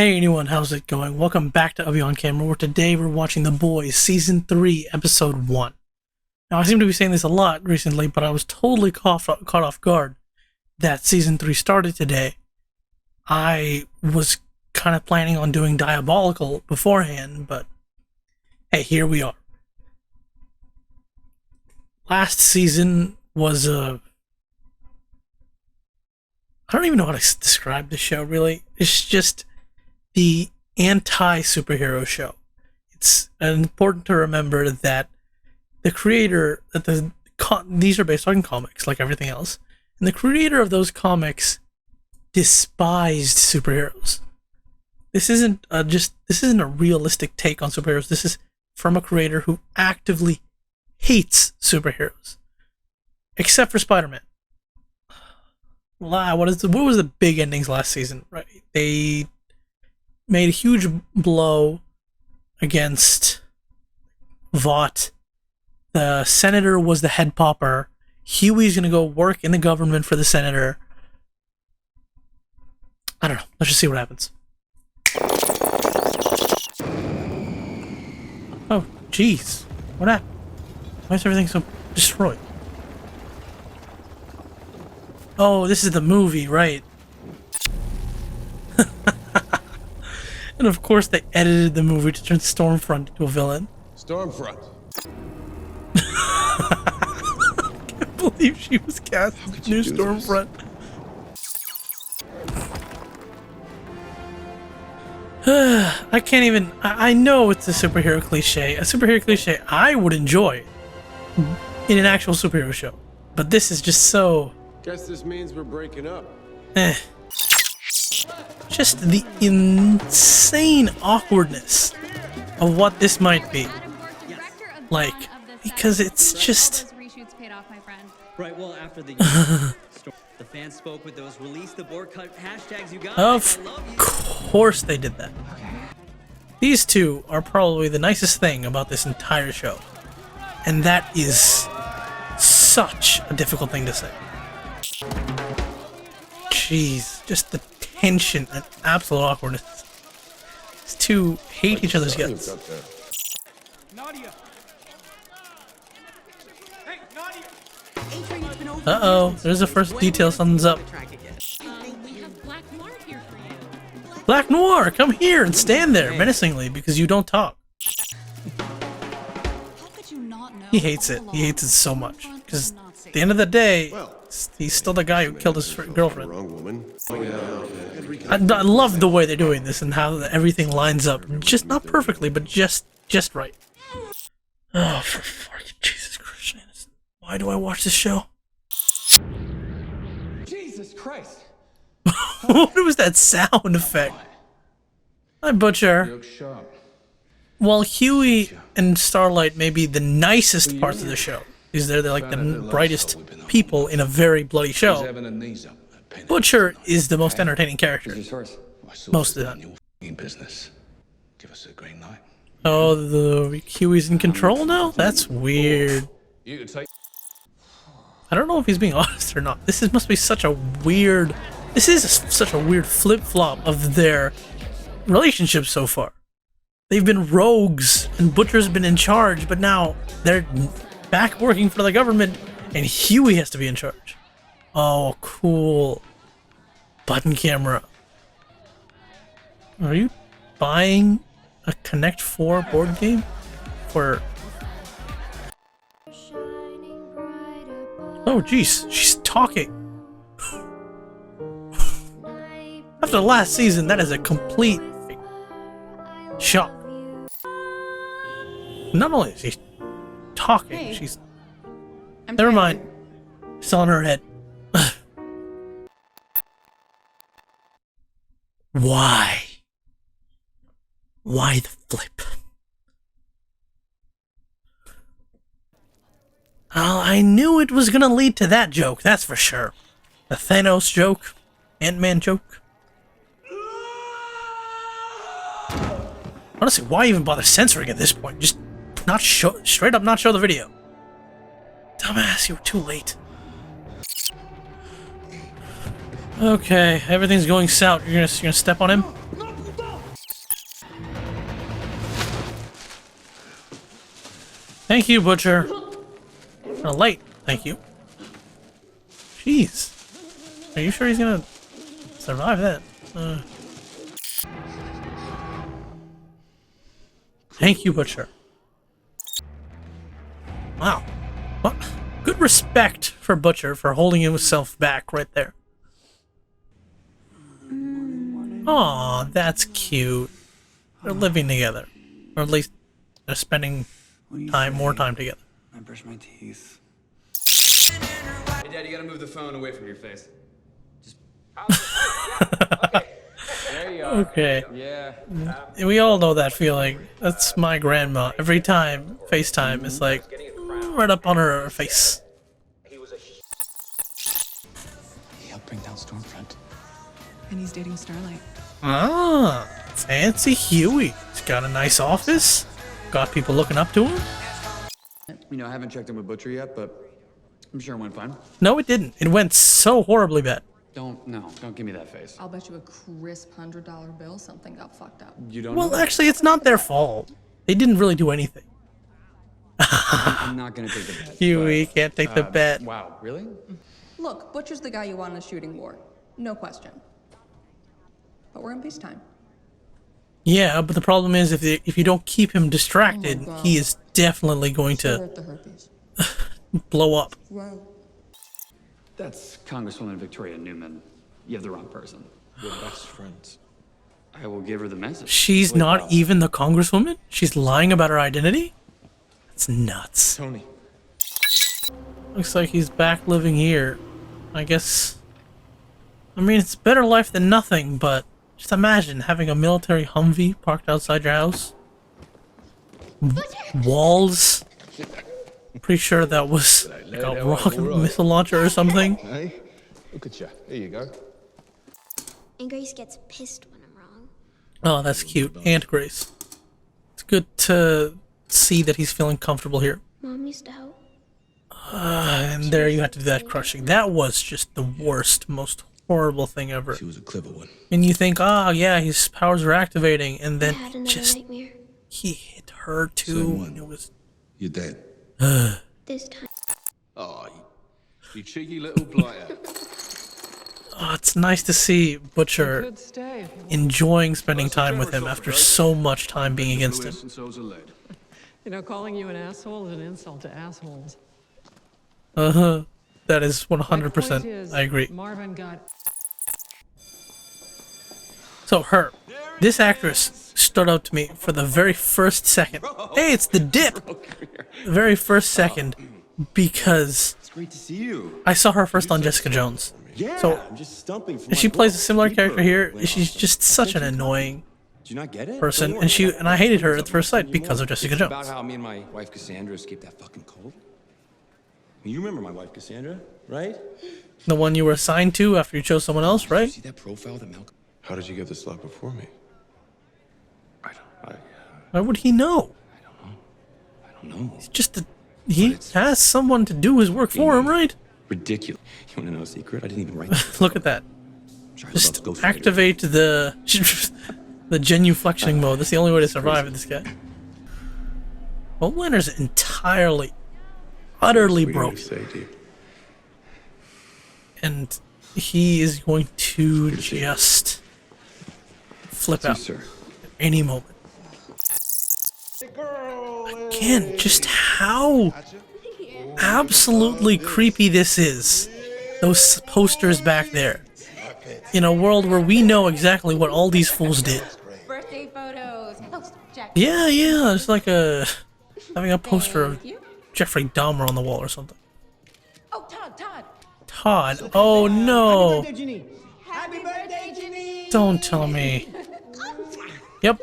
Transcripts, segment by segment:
Hey anyone, how's it going? Welcome back to Abhi on Camera, where today we're watching The Boys Season 3, Episode 1. Now, I seem to be saying this a lot recently, but I was totally caught off guard that Season 3 started today. I was kind of planning on doing Diabolical beforehand, but hey, here we are. Last season was I don't even know how to describe the show, really. It's just the anti-superhero show. It's important to remember that the creator, these are based on comics, like everything else, and the creator of those comics despised superheroes. This isn't a realistic take on superheroes. This is from a creator who actively hates superheroes, except for Spider-Man. What was the big endings last season? Right, they made a huge blow against Vought. The senator was the head popper. Hughey's gonna go work in the government for the senator. I don't know. Let's just see what happens. Oh, jeez. What happened? Why is everything so destroyed? Oh, this is the movie, right? And of course they edited the movie to turn Stormfront into a villain. Stormfront. I can't believe she was cast as new Stormfront. I can't even... I know it's a superhero cliche. A superhero cliche I would enjoy in an actual superhero show. But this is just so... Guess this means we're breaking up. Just the insane awkwardness of what this might be. Like, because it's just... Right, well, after the fans spoke with those release the board cut hashtags you got. Of course they did that. These two are probably the nicest thing about this entire show. And that is such a difficult thing to say. Jeez, just the tension and absolute awkwardness. These two hate each other's guts. Uh-oh, there's the first detail, something's up. Black Noir, come here and stand there menacingly because you don't talk. He hates it. He hates it so much. Because at the end of the day, he's still the guy who killed his girlfriend. I love the way they're doing this and how everything lines up. Just not perfectly, but just right. Oh, for fucking Jesus Christ. Why do I watch this show? Jesus Christ. What was that sound effect? Hi, Butcher. While Hughey and Starlight may be the nicest parts of the show, because they're like the brightest people in a very bloody show, Butcher is the most entertaining character. Most of the time. Oh, the Hughey's in control now? That's weird. I don't know if he's being honest or not. This must be such a weird... This is such a weird flip-flop of their relationship so far. They've been rogues, and Butcher's been in charge, but now they're back working for the government, and Hughey has to be in charge. Oh, cool. Button camera. Are you buying a Connect 4 board game? For... Oh, jeez, she's talking. After the last season, that is a complete shock. Not only is she talking, she's... Never mind. It's on her head. Why? Why the flip? I knew it was gonna lead to that joke, that's for sure. The Thanos joke. Ant-Man joke. Honestly, why even bother censoring at this point? Just not show, straight up not show the video. Dumbass, you were too late. Okay, everything's going south. You're gonna step on him? Thank you, Butcher. Late. Thank you. Jeez. Are you sure he's gonna survive that? Thank you, Butcher. Wow. Well, good respect for Butcher for holding himself back right there. Aw, that's cute. They're living together. Or at least they're spending more time together. I brush my teeth. Hey, Dad, you gotta move the phone away from your face. Okay. There you are. Okay. Yeah. We all know that feeling. That's my grandma. Every time FaceTime is like right up on her face. He helped bring down Stormfront. And he's dating Starlight. Ah, fancy Hughey. He's got a nice office. Got people looking up to him. You know, I haven't checked in with Butcher yet, but I'm sure it went fine. No, it didn't. It went so horribly bad. Don't give me that face. I'll bet you a crisp $100 bill something got fucked up. You don't Well, know? actually, it's not their fault. They didn't really do anything. I'm not gonna take the bet. Hughey can't take the bet. Wow, really? Look, Butcher's the guy you want in a shooting war. No question. But we're in peacetime. Yeah, but the problem is if you don't keep him distracted, Oh my God. he is definitely going to Hurt the herpes. blow up. Wow. That's Congresswoman Victoria Newman. You have the wrong person. We're best friends. I will give her the message. She's Wait, not wow. even the congresswoman? She's lying about her identity? That's nuts. Tony. Looks like he's back living here. I guess... I mean, it's better life than nothing, but... Just imagine having a military Humvee parked outside your house. Walls. Pretty sure that was like a rocket missile launcher or something. Hey, look at you. There you go. And Grace gets pissed when I'm wrong. Oh, that's cute. Aunt Grace. It's good to see that he's feeling comfortable here. Mom used to help. And there you had to do that crushing. That was just the worst, most horrible thing ever. She was a clever one. And you think, oh yeah, his powers are activating, and I then had another just nightmare. he hit her too. Same one. And it was You're dead. This time. Oh, you cheeky little blighter. oh, it's nice to see Butcher enjoying spending time with him after so much time being against him. You know, calling you an asshole is an insult to assholes. That is My point 100%. is, I agree. Marvin got So this actress stood out to me for the very first second. Hey, it's the Dip. The very first second, because It's great to see you. I saw her first on Jessica Jones. Yeah, So, I'm just stumping for And she my plays a book. similar Keep character her. here. Wait, She's just such an annoying Did you not get it? person, Don't worry. and I hated her at first sight because of Jessica It's about Jones. how me and my wife Cassandra escaped that fucking cult. I mean, you remember my wife Cassandra, right? The one you were assigned to after you chose someone else, right? See that profile that Malcolm? How did you get this lock before me? Why would he know? I don't know. He has someone to do his work for him, right? Ridiculous. You want to know a secret? I didn't even write that. Look at that. Sorry, Just let's go for it. activate the genuflectioning mode. That's the only way to survive with this guy. Homelander's entirely, utterly What do you broken, say, Deep? and he is going to just flip out Sir. at any moment. Again, just how absolutely creepy this is. Those posters back there. In a world where we know exactly what all these fools did. Birthday photos. Oh, Jack. Yeah, it's like having a poster of Jeffrey Dahmer on the wall or something. Oh, Todd. Todd, oh no. Happy birthday, Ginny. Don't tell me. Yep.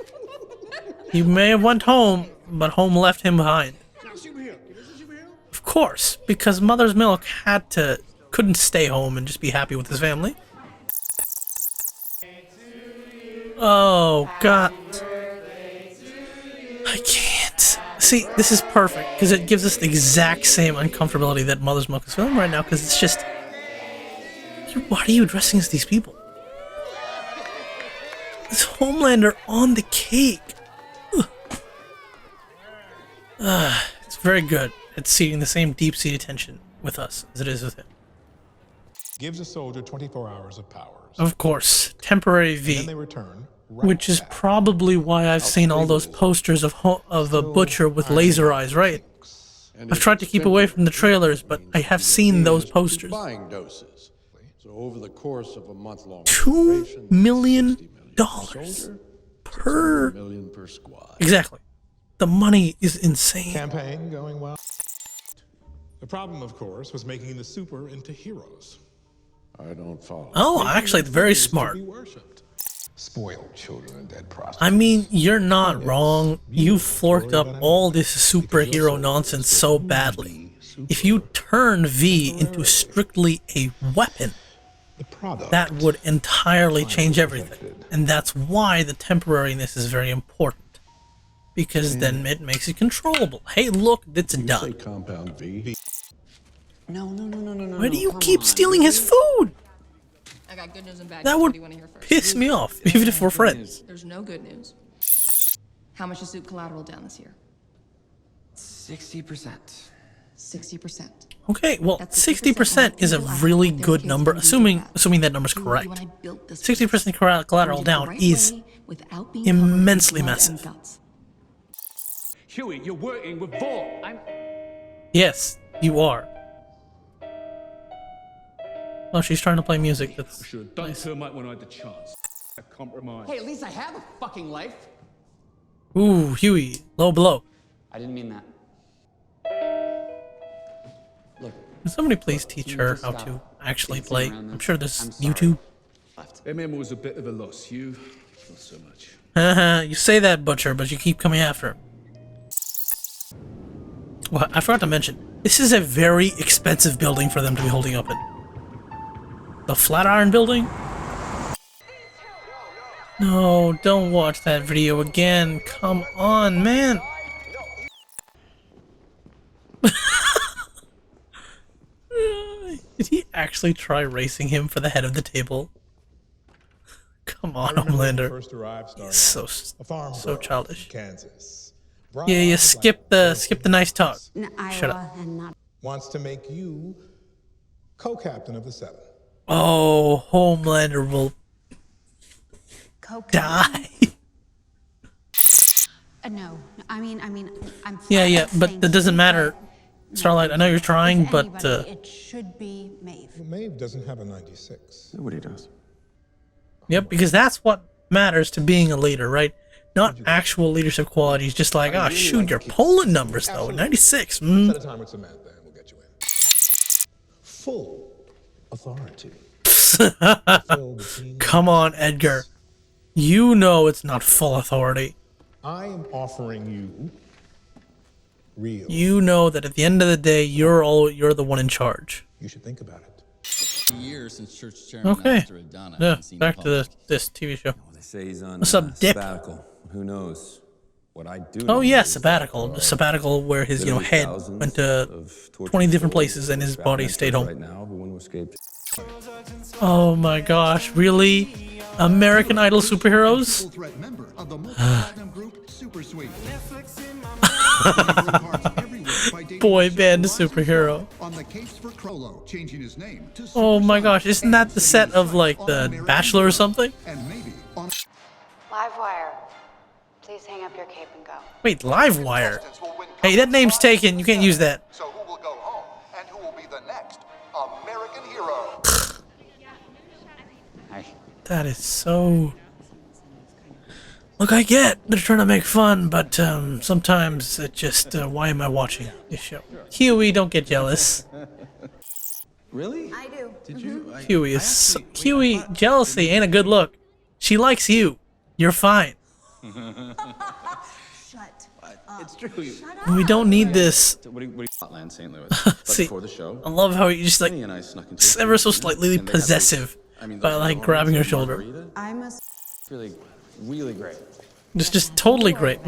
He may have went home, but home left him behind. Of course, because Mother's Milk couldn't stay home and just be happy with his family. Oh, God. I can't. See, this is perfect, because it gives us the exact same uncomfortability that Mother's Milk is feeling right now, because it's just... Why are you addressing as these people? This Homelander on the cake. It's very good at seeing the same deep-seated tension with us as it is with him. Gives a soldier 24 hours of powers. Of course, temporary And then V, they return right which is back. probably why I've seen all those posters of a butcher with laser eyes, right? I've tried to keep away from the trailers, but I have seen those posters. Buying doses. So over the course of a month-long $2 million per... million per squad. Exactly. The money is insane. Campaign going well. The problem, of course, was making the super into heroes. I don't follow. Oh, actually, it's very smart. To be worshipped. Spoiled children and dead prostitutes. I mean, you're not wrong. You florked up all this superhero nonsense so badly. If you turn V into strictly a weapon, The product. that would entirely change everything. And that's why the temporariness is very important. Because then it makes it controllable. Hey, look, it's Say done. compound V. No. Why do you keep stealing his food? I got good news and bad That news. What would do you want to hear first? piss me off, even if we're friends. There's no good news. How much is suit collateral down this year? 60%. 60%. Okay, well, That's 60% is a really good number, assuming that number's correct. 60% collateral down is immensely massive. Hughey, you're working with Vor. Yes, you are. Oh, she's trying to play music. That's Should have done termite when I had the chance. A compromise. Hey, at least I have a fucking life. ooh, Hughey, low blow. I didn't mean that. Look, Can somebody please teach her how to actually play? I'm sure there's YouTube. MM was a bit of a loss. You, not so much. You say that, Butcher, but you keep coming after him. Well, I forgot to mention, this is a very expensive building for them to be holding up in. The Flatiron Building? No, don't watch that video again. Come on, man. Did he actually try racing him for the head of the table? Come on, Homelander. First arrived He's so a farm so girl childish. in Kansas. Yeah, you skip the nice talk. Shut up. Wants to make you co-captain of the 7. Oh, Homelander will die. No, I mean, I'm. Yeah, but that doesn't matter. Starlight, I know you're trying, but it should be Maeve. Well, Maeve doesn't have a 96. Nobody does. yep, because that's what matters to being a leader, right? Not actual leadership qualities, just like, oh, shoot, your Poland numbers, though. 96. Set a time with Samantha and we'll get you in. Full authority. Come on, Edgar. You know it's not full authority. I am offering you real. You know that at the end of the day, you're the one in charge. You should think about it. Years since church chairman Okay. Esther had done, I Yeah, haven't seen back him to published. this TV show. They say he's on What's up, Dip? sabbatical. Who knows? What I do. Oh know yeah, is sabbatical. The sabbatical where his literally head thousands went to of tortured 20 different souls places and his trapped body in that stayed church home. Right now, who want to escape. Oh my gosh, really? American Idol superheroes? Member of the multi-platinum group Super Sweet. Boy band superhero. On the case for Crollo, changing his name to Oh my gosh, isn't that the set of like The Bachelor or something? and maybe on Livewire. Please hang up your cape and go. Wait, Livewire? Hey, that name's taken, you can't use that. So who will go home and who will be the next American hero? That is so... Look, I get they're trying to make fun, but sometimes it just, why am I watching this show? Hughey, don't get jealous. Really? I do. Did you? Hughey is so, Hughey, jealousy ain't a good look. She likes you. You're fine. Shut It's true. We don't need this. What do you Hotland St. Louis. See, Before the show, I love how you just like Penny and I snuck into ever so slightly possessive by like grabbing her shoulder. I must. Really, really great. Just totally great.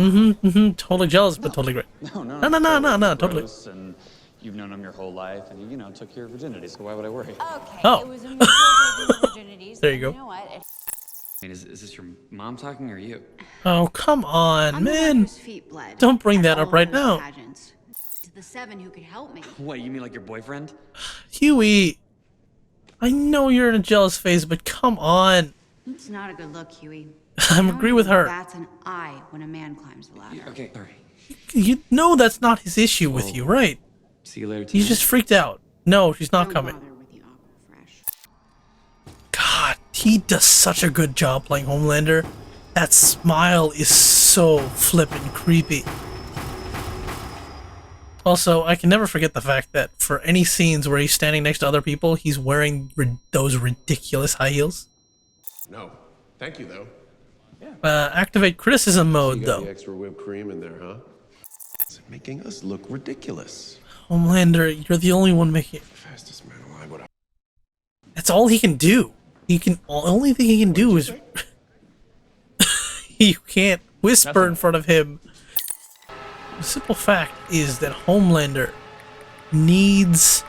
Totally jealous, but totally great. No, totally. And you've known him your whole life, and he, took your virginity, so why would I worry? Okay. Oh. It was a mutual virginities. There you go. You know what? I mean, is this your mom talking or you? Oh, come on, I'm the one man. whose feet bled Don't bring at that all up right those now. pageants. the 7 who could help me. What, you mean like your boyfriend? Hughey, I know you're in a jealous phase, but come on. It's not a good look, Hughey. I agree with her. That's an eye when a man climbs the ladder. Okay, sorry. You know that's not his issue with you, right? See you later. He's just freaked out. No, she's not Don't coming. bother with the Aquafresh. God, he does such a good job playing Homelander. That smile is so flippin' creepy. Also, I can never forget the fact that for any scenes where he's standing next to other people, he's wearing those ridiculous high heels. No. Thank you, though. Activate criticism mode, You got though. the extra whipped cream in there, huh? It's making us look ridiculous. Homelander, you're the only one making it. Fastest man alive. What? That's all he can do. Only thing he can do is... You can't whisper in front of him. The simple fact is that Homelander needs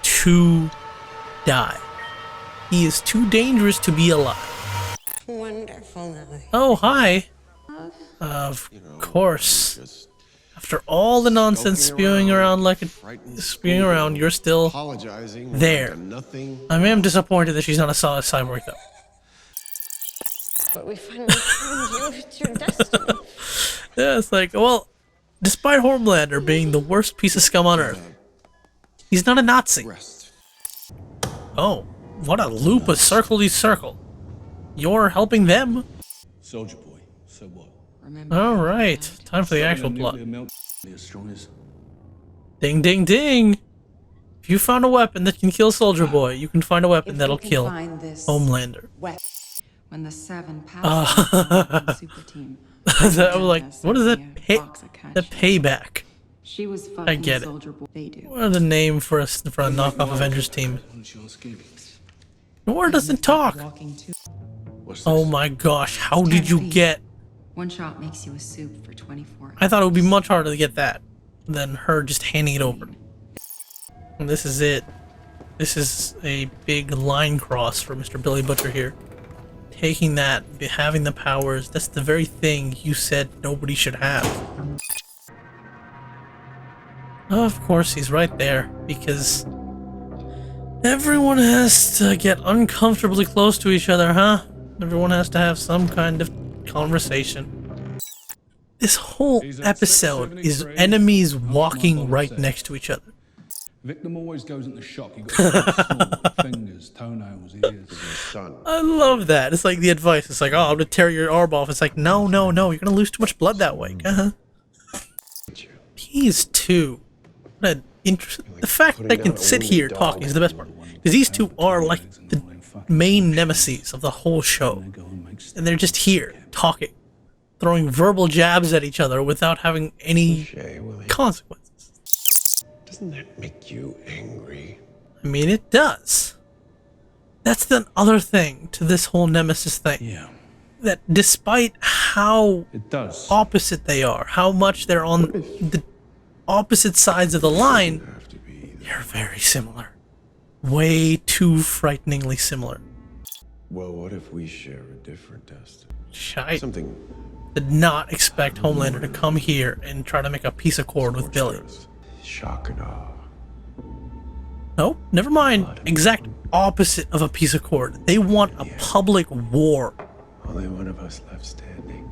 to die. He is too dangerous to be alive. Wonderful. Oh, hi. Of course. After all the nonsense spewing around you're still there. I am disappointed that she's not a solid cyborg, though. But we finally found you. It's your destiny. Yeah, it's like, well, despite Homelander being the worst piece of scum on Earth, he's not a Nazi. Oh, what a loop of circle-de-circle. You're helping them. Soldier boy, so what? Alright, time for the actual plot. As strong as Ding, ding, ding! If you found a weapon that can kill Soldier Boy, you can find a weapon that'll kill Homelander. When the 7 passes the super team. I was like, what is that? The Payback. She was I get it. Soldier Boy. They do. What a name for a knockoff Avengers team. War doesn't talk. Oh my gosh, how did you get... One shot makes you a soup for 24 hours. I thought it would be much harder to get that than her just handing it over. And this is it. This is a big line cross for Mr. Billy Butcher here. Taking that, having the powers, that's the very thing you said nobody should have. Of course, he's right there, because everyone has to get uncomfortably close to each other, huh? Everyone has to have some kind of conversation. This whole episode is enemies walking right next to each other. Victim always goes into shock. He got fingers, toenails, ears. I love that. It's like the advice. It's like, oh, I'm gonna tear your arm off. It's like, no, no, no. You're gonna lose too much blood that way. These two. What an the fact that they can sit here talking is the best part. Because these two are like the main nemesis of the whole show. And they're just here, talking. Throwing verbal jabs at each other without having any consequences. Doesn't that make you angry? I mean, it does. That's the other thing to this whole nemesis thing. Yeah. That despite how opposite they are, how much they're on the opposite sides of the line, they're very similar. Way too frighteningly similar. Well, what if we share a different destiny? Shite. Did not expect Homelander to come here and try to make a peace accord with Billy. Shock and awe. Nope, never mind. Exact opposite of a peace accord. They want a public war. Only one of us left standing.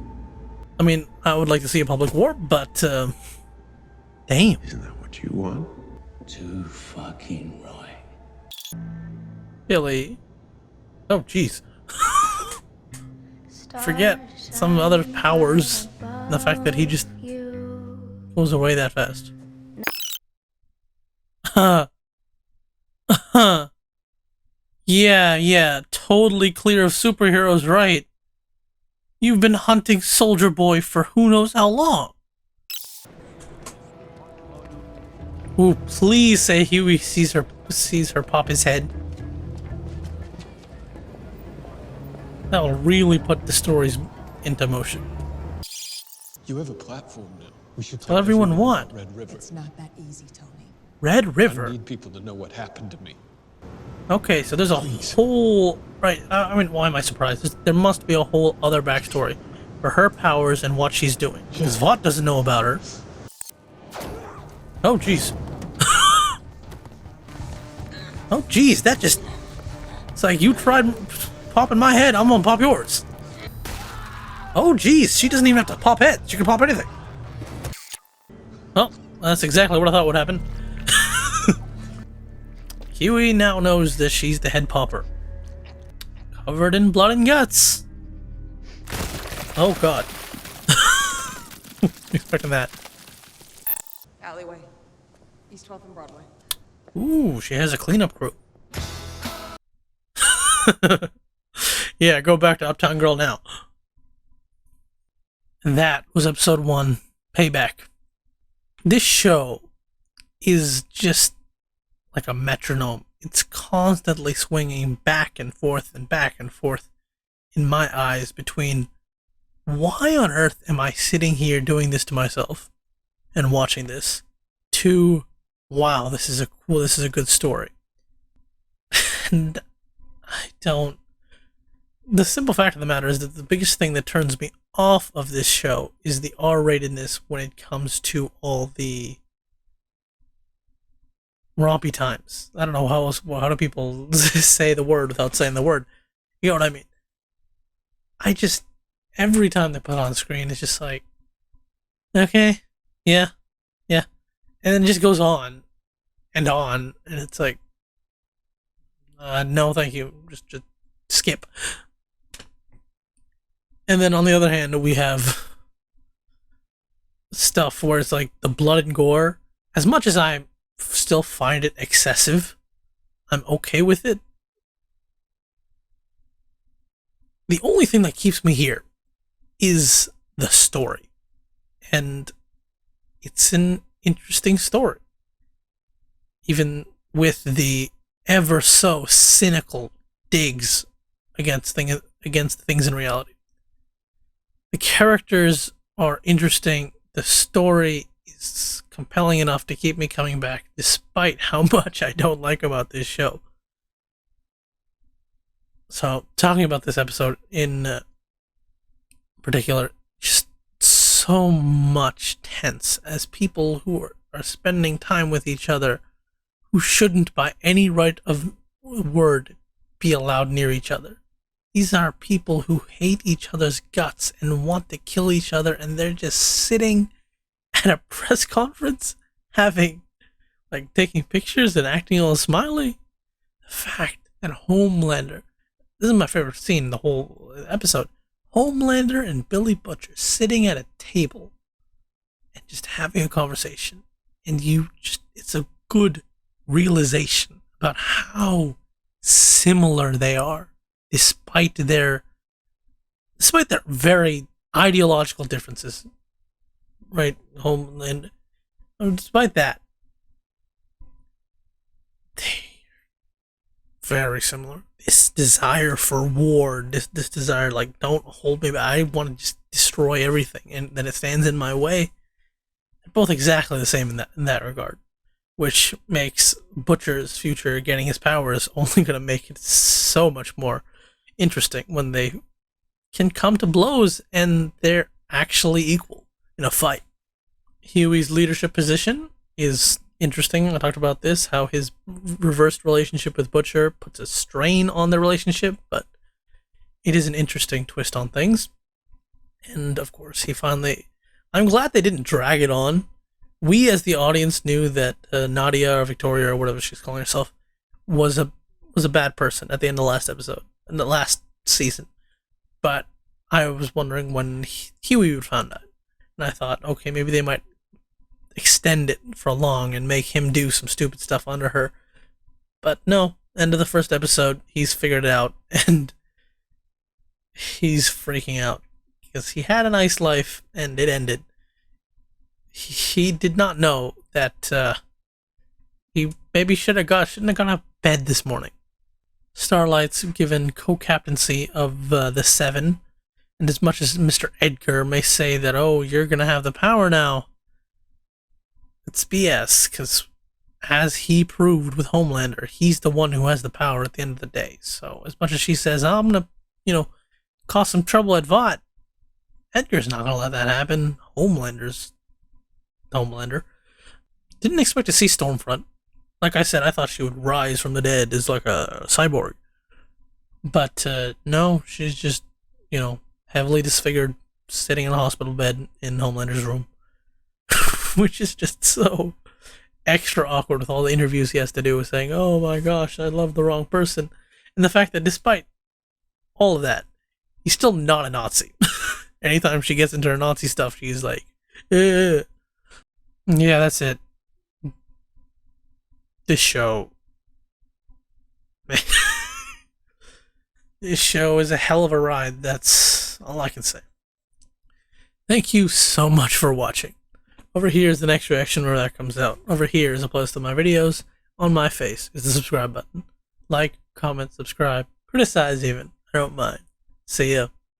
I mean, I would like to see a public war, but damn. Isn't that what you want? Too fucking right. Billy. Oh, jeez. Forget some other powers. And the fact that he just goes away that fast. Yeah, totally clear of superheroes, right? You've been hunting Soldier Boy for who knows how long. Ooh, please say Hughey sees her pop his head. That will really put the stories into motion. You have a platform now. We should Tell everyone what? Red River. It's not that easy, Tony. Red River? I need people to know what happened to me. Okay, so there's a whole... Right, I mean, why am I surprised? There must be a whole other backstory for her powers and what she's doing. Because Vought doesn't know about her. Oh, jeez. Oh, jeez, that just... It's like you tried popping my head, I'm gonna pop yours. Oh, jeez, she doesn't even have to pop heads. She can pop anything. Well, that's exactly what I thought would happen. Hughey now knows that she's the head popper. Covered in blood and guts. Oh, God. Expecting that. Alleyway. East 12th and Broadway. Ooh, she has a cleanup crew. Yeah, go back to Uptown Girl now. And that was episode 1, Payback. This show is just like a metronome. It's constantly swinging back and forth in my eyes between why on earth am I sitting here doing this to myself and watching this, to wow, this is a good story. And the simple fact of the matter is that the biggest thing that turns me off of this show is the R-ratedness when it comes to all the rompy times. I don't know how do people say the word without saying the word. You know what I mean? Every time they put it on screen, it's just like, okay, yeah, and then it just goes on, and it's like, no, thank you, just skip. And then on the other hand, we have stuff where it's like the blood and gore. As much as I still find it excessive, I'm okay with it. The only thing that keeps me here is the story. And it's an interesting story. Even with the ever so cynical digs against things in reality. The characters are interesting. The story is compelling enough to keep me coming back, despite how much I don't like about this show. So, talking about this episode in particular, just so much tense as people who are spending time with each other who shouldn't, by any right of word, be allowed near each other. These are people who hate each other's guts and want to kill each other, and they're just sitting at a press conference taking pictures and acting all smiley. The fact that Homelander, this is my favorite scene in the whole episode, Homelander and Billy Butcher sitting at a table and just having a conversation, and it's a good realization about how similar they are. Despite their very ideological differences, right? Homeland, despite that, they're very similar. This desire for war, this desire, like, don't hold me back. I want to just destroy everything, and then it stands in my way. They're both exactly the same in that regard, which makes Butcher's future getting his powers only going to make it so much more interesting when they can come to blows and they're actually equal in a fight. Hughey's leadership position is interesting. I talked about this, how his reversed relationship with Butcher puts a strain on their relationship, but it is an interesting twist on things. And of course, I'm glad they didn't drag it on. We as the audience knew that Nadia or Victoria or whatever she's calling herself was a bad person at the end of the last episode, in the last season. But I was wondering when Hughey would find out. And I thought, okay, maybe they might extend it for long and make him do some stupid stuff under her. But no, end of the first episode, he's figured it out, and he's freaking out. Because he had a nice life, and it ended. He did not know that he maybe shouldn't have gone to bed this morning. Starlight's given co-captaincy of the Seven, and as much as Mr. Edgar may say that, oh, you're going to have the power now, it's BS, because as he proved with Homelander, he's the one who has the power at the end of the day. So as much as she says, I'm going to, cause some trouble at Vought, Edgar's not going to let that happen. Homelander's Homelander. Didn't expect to see Stormfront. Like I said, I thought she would rise from the dead as like a cyborg. But no, she's just, you know, heavily disfigured, sitting in a hospital bed in Homelander's room. Which is just so extra awkward with all the interviews he has to do with saying, oh my gosh, I love the wrong person. And the fact that despite all of that, he's still not a Nazi. Anytime she gets into her Nazi stuff, she's like, eh. Yeah, that's it. This show. This show is a hell of a ride. That's all I can say. Thank you so much for watching. Over here is the next reaction where that comes out. Over here is a post of my videos. On my face is the subscribe button. Like, comment, subscribe, criticize even. I don't mind. See ya.